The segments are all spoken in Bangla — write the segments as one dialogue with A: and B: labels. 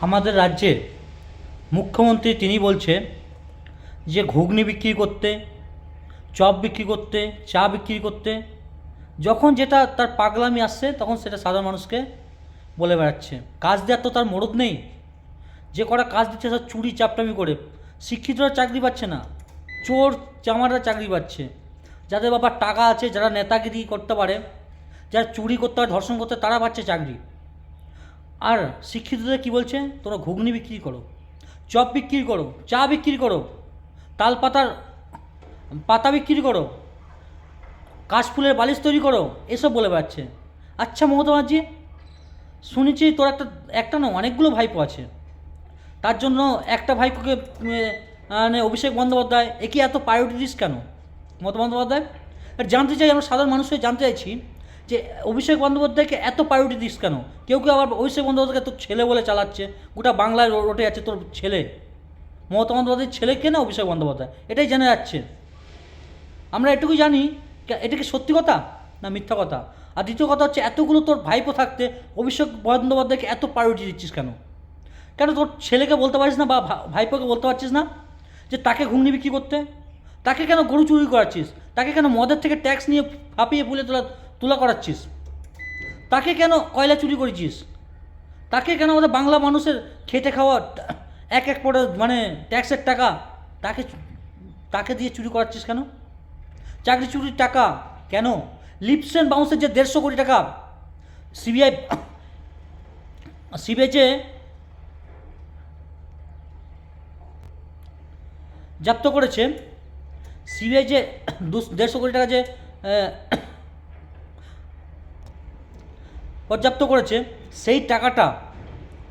A: আমাদের রাজ্যের মুখ্যমন্ত্রী তিনি বলছে যে ঘুগনি বিক্রি করতে, চপ বিক্রি করতে, চা বিক্রি করতে, যখন যেটা তার পাগলামি আসছে তখন সেটা সাধারণ মানুষকে বলে বেড়াচ্ছে। কাজ দেওয়ার তো তার মরদ নেই। যে কটা কাজ দিচ্ছে সব চুরি চাপটামি করে। শিক্ষিতরা চাকরি পাচ্ছে না, চোর চামাররা চাকরি পাচ্ছে। যাদের বাবার টাকা আছে, যারা নেতাগিরি করতে পারে, যারা চুরি করতে পারে, ধর্ষণ করতে, তারা পাচ্ছে চাকরি। আর শিক্ষিতদের কি বলছে? তোমরা ঘুগনি বিক্রি করো, চপ বিক্রি করো, চা বিক্রি করো, তাল পাতার পাতা বিক্রি করো, কাশফুলের বালিশ তৈরি করো, এসব বলে বেড়াচ্ছে। আচ্ছা মমতা ব্যানার্জি, শুনেছি তোর একটা না অনেকগুলো ভাইপো আছে, তার জন্য একটা ভাইপোকে মানে অভিষেক বন্দ্যোপাধ্যায়, একে এত প্রায়োরিটি দিস কেন মমতা বন্দ্যোপাধ্যায়? জানতে চাই, আমরা সাধারণ মানুষ হয়ে জানতে চাইছি যে অভিষেক বন্দ্যোপাধ্যায়কে এত প্রায়োরিটি দিস কেন? কেউ কেউ আবার অভিষেক বন্দ্যোপাধ্যায়কে তোর ছেলে বলে চালাচ্ছে, গোটা বাংলায় রটে যাচ্ছে তোর ছেলে। মমতা বন্দ্যোপাধ্যায়ের ছেলে কে না অভিষেক বন্দ্যোপাধ্যায়, এটাই জানা যাচ্ছে। আমরা এটুকুই জানি, এটা কি সত্যি কথা না মিথ্যা কথা? আর দ্বিতীয় কথা হচ্ছে, এতগুলো তোর ভাইপো থাকতে অভিষেক বন্দ্যোপাধ্যায়কে এত প্রায়োরিটি দিচ্ছিস কেন? কেন তোর ছেলেকে বলতে পারিস না বা ভাইপোকে বলতে পারছিস না যে তাকে ঘুগনি বিক্রি করতে? তাকে কেন গরু চুরি করাচ্ছিস? তাকে কেন মদের থেকে ট্যাক্স নিয়ে ফাঁপিয়ে ফুলে তুলা করাচ্ছিস? তাকে কেন কয়লা চুরি করেছিস? তাকে কেন আমাদের বাংলা মানুষের খেটে খাওয়া এক এক পরে মানে ট্যাক্সের টাকা তাকে তাকে দিয়ে চুরি করাচ্ছিস কেন? চাকরি চুরির টাকা কেন? লিপস অ্যান্ড বাউন্সের যে 150 কোটি টাকা সিবিআই যে জব্দ করেছে, সিবিআই যে 150 কোটি টাকা যে পর্যাপ্ত করেছে, সেই টাকাটা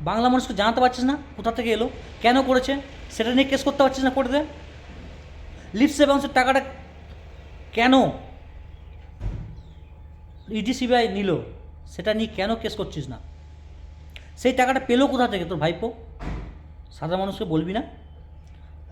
A: বাংলা মানুষকে জানাতে পারছিস না কোথা থেকে এলো, কেন করেছে, সেটা নিয়ে কেস করতে পারছিস না কোর্টে? লিপস অ্যান্ড বাউন্সের টাকাটা কেন ইডি সিবিআই নিল, সেটা নিয়ে কেন কেস করছিস না? সেই টাকাটা পেলো কোথা থেকে তোর ভাইপো? সাধারণ মানুষকে বলবি না?